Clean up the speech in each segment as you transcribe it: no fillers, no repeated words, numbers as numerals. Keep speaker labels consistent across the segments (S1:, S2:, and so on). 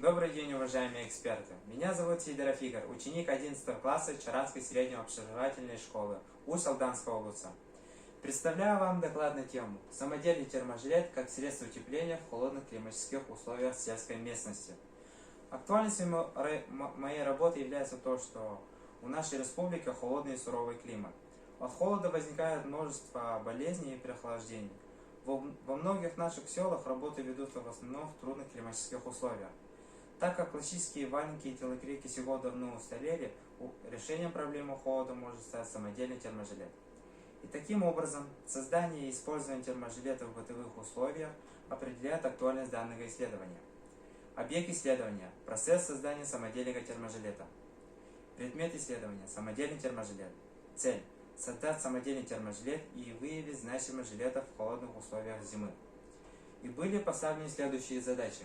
S1: Добрый день, уважаемые эксперты! Меня зовут Сидоров Игорь, ученик 11 класса Чаранской средней общеобразовательной школы УС Алданского облуса. Представляю вам доклад на тему «Самодельный терможилет как средство утепления в холодных климатических условиях сельской местности». Актуальностью моей работы является то, что у нашей республики холодный и суровый климат. От холода возникает множество болезней и переохлаждений. Во многих наших селах работы ведутся в основном в трудных климатических условиях. Так как классические валенки и телогрейки сего давно устарели, решением проблемы холода может стать самодельный терможилет. И таким образом, создание и использование терможилета в бытовых условиях определяет актуальность данного исследования. Объект исследования – процесс создания самодельного терможилета. Предмет исследования – самодельный терможилет. Цель – создать самодельный терможилет и выявить значимость жилета в холодных условиях зимы. И были поставлены следующие задачи.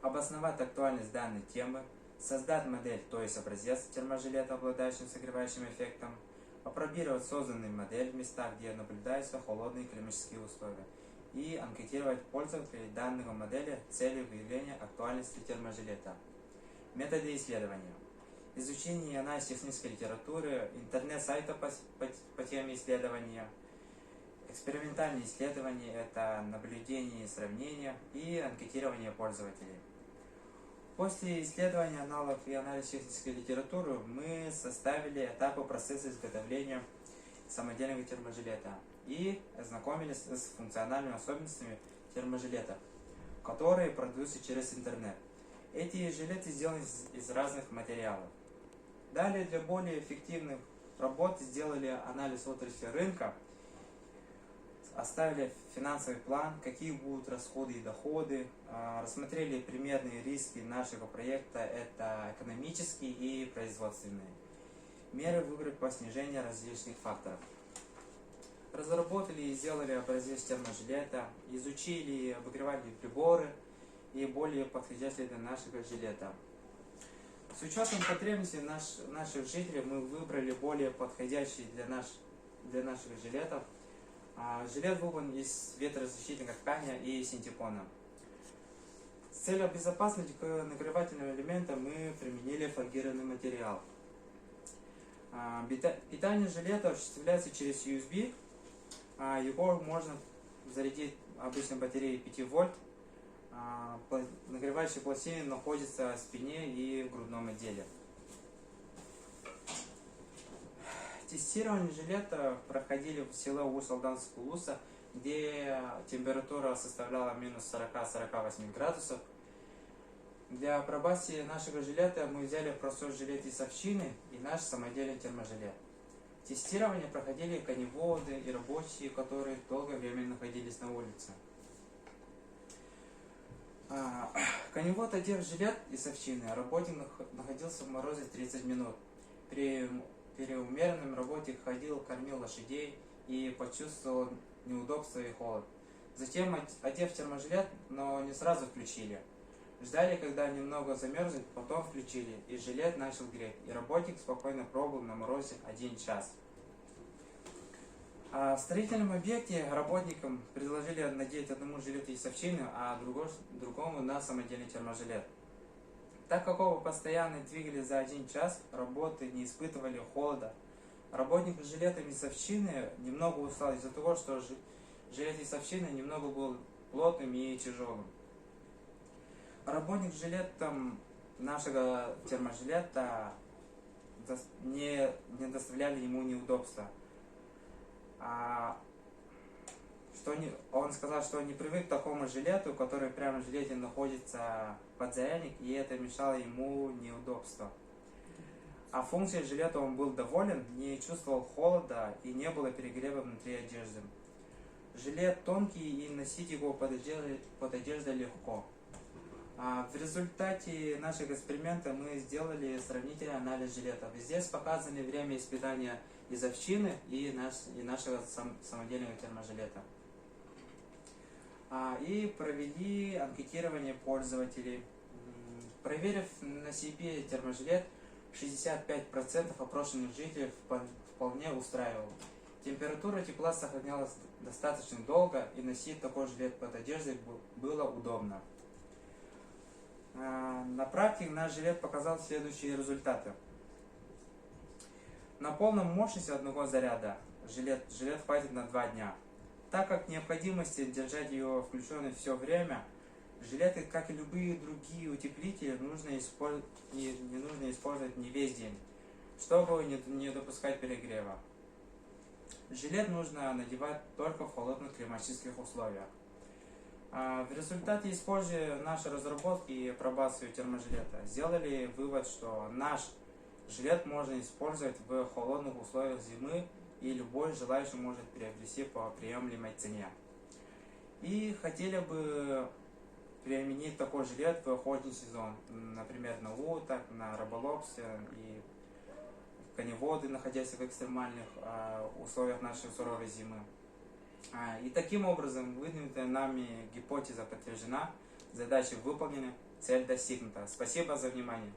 S1: Обосновать актуальность данной темы, создать модель, то есть образец терможилета, обладающим согревающим эффектом, опробировать созданную модель в местах, где наблюдаются холодные климатические условия, и анкетировать пользователей данного модели с целью выявления актуальности терможилета. Методы исследования. Изучение и анализ технической литературы, интернет-сайта по теме исследования. Экспериментальные исследования – это наблюдение и сравнение, и анкетирование пользователей. После исследования аналогов и анализа технической литературы мы составили этапы процесса изготовления самодельного терможилета и ознакомились с функциональными особенностями терможилета, которые продаются через интернет. Эти жилеты сделаны из разных материалов. Далее для более эффективных работ сделали анализ отрасли рынка, оставили финансовый план, какие будут расходы и доходы, рассмотрели примерные риски нашего проекта, это экономические и производственные. Меры выбрать по снижению различных факторов. Разработали и сделали образец терможилета, изучили обогревательные приборы и более подходящие для нашего жилета. С учетом потребностей наших жителей мы выбрали более подходящие для наших жилетов. Жилет выполнен из ветрозащитного ткани и синтепона. С целью безопасности к нагревательным элементам мы применили фольгированный материал. Питание жилета осуществляется через USB. Его можно зарядить обычной батареей 5 вольт. Нагревающая пластина находится в спине и в грудном отделе. Тестирование жилета проходили в село УС Алданского улуса, где температура составляла минус 40-48 градусов. Для апробации нашего жилета мы взяли простой жилет из овчины и наш самодельный терможилет. Тестирование проходили коневоды и рабочие, которые долгое время находились на улице. Коневод одев жилет из овчины, а работник находился в морозе 30 минут. При умеренной работе ходил, кормил лошадей и почувствовал неудобство и холод. Затем, одев терможилет, но не сразу включили. Ждали, когда немного замерзнет, потом включили, и жилет начал греть, и работник спокойно пробыл на морозе 1 час. В строительном объекте работникам предложили надеть одному жилету из овчины, а другому на самодельный терможилет. Так как оба постоянно двигались за 1 час, работы не испытывали холода. Работник с жилетом из овчины немного устал из-за того, что жилет из овчины немного был плотным и тяжелым. Работник с жилетом нашего терможилета не доставляли ему неудобства. Он сказал, что не привык к такому жилету, который прямо в жилете находится подзарядник, и это мешало ему неудобства. А функцией жилета он был доволен, не чувствовал холода и не было перегрева внутри одежды. Жилет тонкий, и носить его под одеждой легко. В результате наших экспериментов мы сделали сравнительный анализ жилетов. Здесь показаны время испытания из овчины и нашего самодельного терможилета. И провели анкетирование пользователей. Проверив на себе терможилет, 65% опрошенных жителей вполне устраивал. Температура тепла сохранялась достаточно долго, и носить такой жилет под одеждой было удобно. На практике наш жилет показал следующие результаты. На полном мощности одного заряда жилет хватит на 2 дня. Так как необходимости держать его включенной все время, жилеты, как и любые другие утеплители, не нужно использовать не весь день, чтобы не допускать перегрева. Жилет нужно надевать только в холодных климатических условиях. В результате, используя наши разработки и апробацию терможилета, сделали вывод, что наш жилет можно использовать в холодных условиях зимы, и любой желающий может приобрести по приемлемой цене. И хотели бы применить такой жилет в охотничий сезон, например, на уток, на рыболовстве и коневоды, находясь в экстремальных условиях нашей суровой зимы. И таким образом выдвинутая нами гипотеза подтверждена, задача выполнена, цель достигнута. Спасибо за внимание.